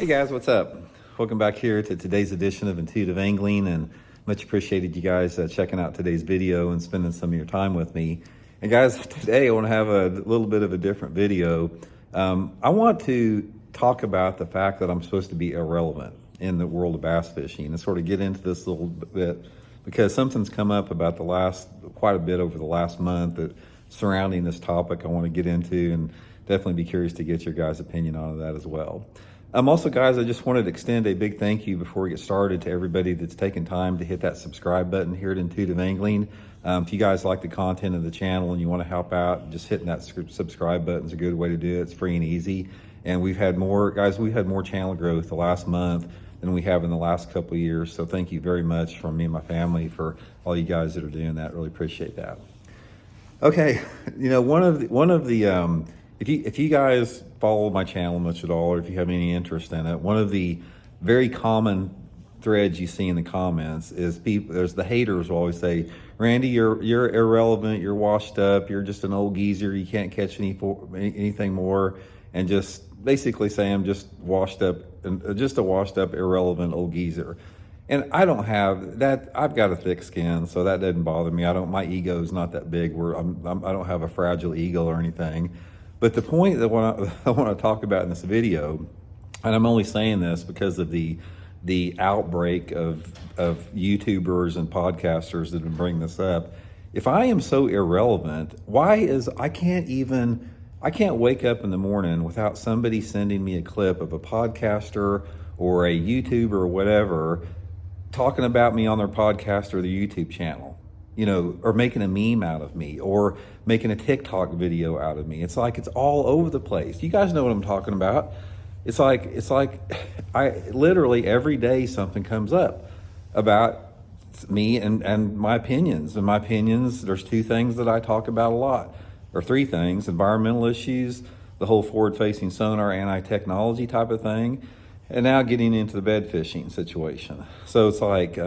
Hey guys, what's up? Welcome back here to today's edition of Intuitive Angling, and much appreciated you guys checking out today's video and spending some of your time with me. And guys, today I want to have a little bit of a different video. I want to talk about the fact that I'm supposed to be irrelevant in the world of bass fishing and sort of get into this a little bit because something's come up about quite a bit over the last month that surrounding this topic I want to get into, and definitely be curious to get your guys' opinion on that as well. Also, guys, I just wanted to extend a big thank you before we get started to everybody that's taken time to hit that subscribe button here at Intuitive Angling. If you guys like the content of the channel and you want to help out, just hitting that subscribe button is a good way to do it. It's free and easy. And we've had more channel growth the last month than we have in the last couple of years. So thank you very much from me and my family for all you guys that are doing that. Really appreciate that. Okay, if you guys follow my channel much at all, or if you have any interest in it, one of the very common threads you see in the comments is there's the haters who always say, Randy, you're irrelevant, you're washed up, you're just an old geezer, you can't catch anything more, and just basically say I'm just a washed up, irrelevant old geezer. And I don't have that. I've got a thick skin, so that doesn't bother me. My ego is not that big where I don't have a fragile ego or anything. But the point that I want to talk about in this video, and I'm only saying this because of the outbreak of YouTubers and podcasters that have bring this up. If I am so irrelevant, I can't wake up in the morning without somebody sending me a clip of a podcaster or a YouTuber or whatever talking about me on their podcast or their YouTube channel, or making a meme out of me or making a TikTok video out of me. It's like it's all over the place. You guys know what I'm talking about. It's like I literally every day something comes up about me and my opinions. And my opinions, there's two things that I talk about a lot, or three things: environmental issues, the whole forward-facing sonar, anti-technology type of thing, and now getting into the bed fishing situation. So it's like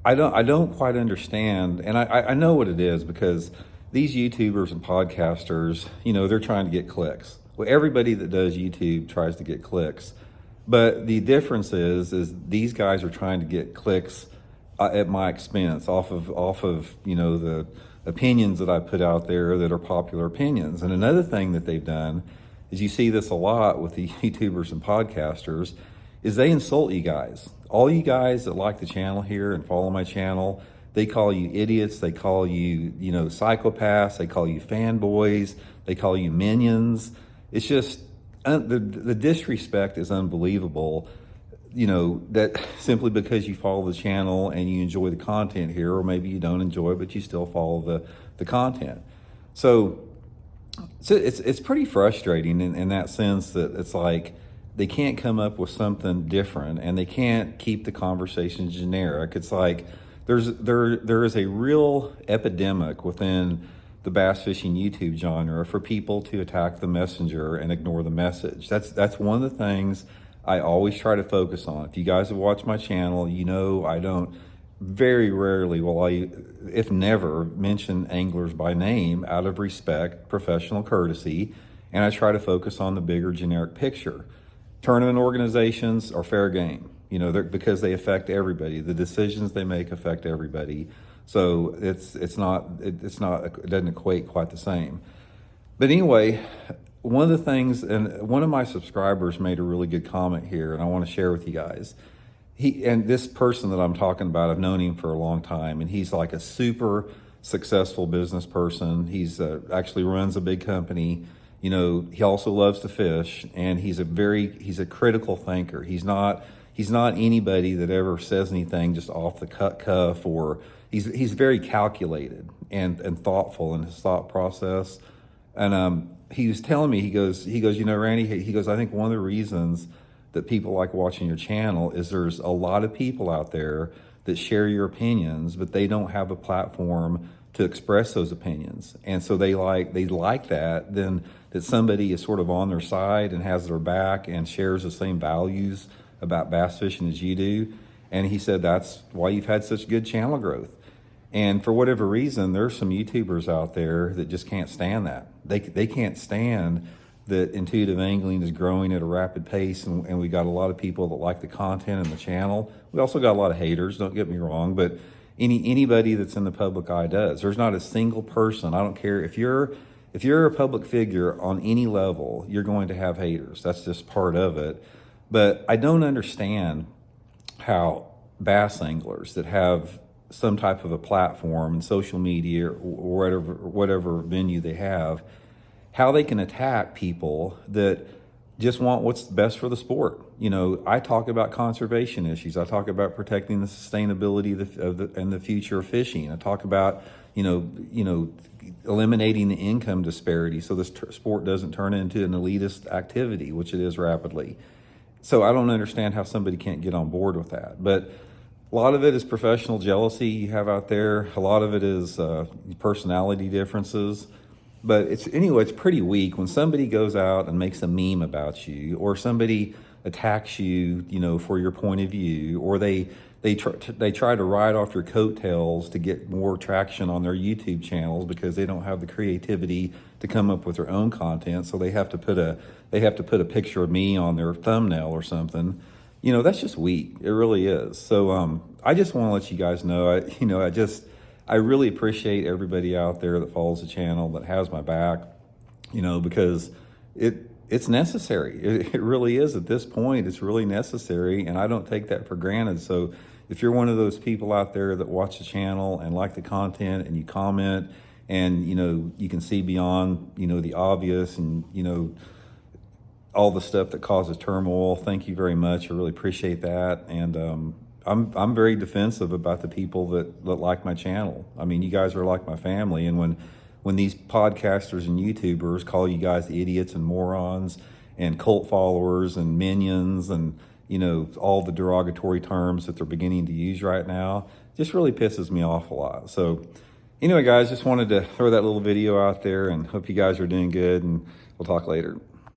I don't quite understand, and I know what it is because these YouTubers and podcasters, they're trying to get clicks. Well, everybody that does YouTube tries to get clicks, but the difference is these guys are trying to get clicks at my expense, off of the opinions that I put out there that are popular opinions. And another thing that they've done is, you see this a lot with the YouTubers and podcasters, is they insult you guys. All you guys that like the channel here and follow my channel, they call you idiots, they call you, psychopaths, they call you fanboys, they call you minions. It's just, the disrespect is unbelievable, that simply because you follow the channel and you enjoy the content here, or maybe you don't enjoy, but you still follow the content. So it's pretty frustrating in that sense that it's like they can't come up with something different and they can't keep the conversation generic. It's like there is a real epidemic within the bass fishing YouTube genre for people to attack the messenger and ignore the message. That's one of the things I always try to focus on. If you guys have watched my channel, I don't, very rarely will I, if never, mention anglers by name out of respect, professional courtesy, and I try to focus on the bigger generic picture. Tournament organizations are fair game, because they affect everybody. The decisions they make affect everybody. So it doesn't equate quite the same. But anyway, one of the things, and one of my subscribers made a really good comment here, and I want to share with you guys. And this person that I'm talking about, I've known him for a long time, and he's like a super successful business person. He's actually runs a big company. He also loves to fish, and he's a critical thinker. He's not anybody that ever says anything just off the cuff, or he's very calculated and thoughtful in his thought process. And he was telling me, he goes, Randy, he goes, I think one of the reasons that people like watching your channel is there's a lot of people out there that share your opinions, but they don't have a platform to express those opinions. And so they like that somebody is sort of on their side and has their back and shares the same values about bass fishing as you do. And he said that's why you've had such good channel growth. And for whatever reason, there's some YouTubers out there that just can't stand that. They can't stand that intuitive angling is growing at a rapid pace, and we got a lot of people that like the content and the channel. We also got a lot of haters, don't get me wrong, but anybody that's in the public eye does. There's not a single person, I don't care if you're a public figure on any level, you're going to have haters. That's just part of it. But I don't understand how bass anglers that have some type of a platform and social media or whatever venue they have, how they can attack people that just want what's best for the sport. You know, I talk about conservation issues. I talk about protecting the sustainability and the future of fishing. I talk about, eliminating the income disparity so this sport doesn't turn into an elitist activity, which it is rapidly. So I don't understand how somebody can't get on board with that. But a lot of it is professional jealousy you have out there. A lot of it is personality differences. But it's pretty weak when somebody goes out and makes a meme about you, or somebody attacks you, for your point of view, or they try to ride off your coattails to get more traction on their YouTube channels because they don't have the creativity to come up with their own content, so they have to put a picture of me on their thumbnail or something. That's just weak. It really is. So I just want to let you guys know, I really appreciate everybody out there that follows the channel, that has my back, because it's necessary. It really is at this point. It's really necessary, and I don't take that for granted. So if you're one of those people out there that watch the channel and like the content and you comment and, you can see beyond, the obvious and, all the stuff that causes turmoil, thank you very much. I really appreciate that. And I'm very defensive about the people that like my channel. I mean, you guys are like my family, and when these podcasters and YouTubers call you guys idiots and morons and cult followers and minions and all the derogatory terms that they're beginning to use right now, just really pisses me off a lot. So anyway, guys, just wanted to throw that little video out there and hope you guys are doing good, and we'll talk later.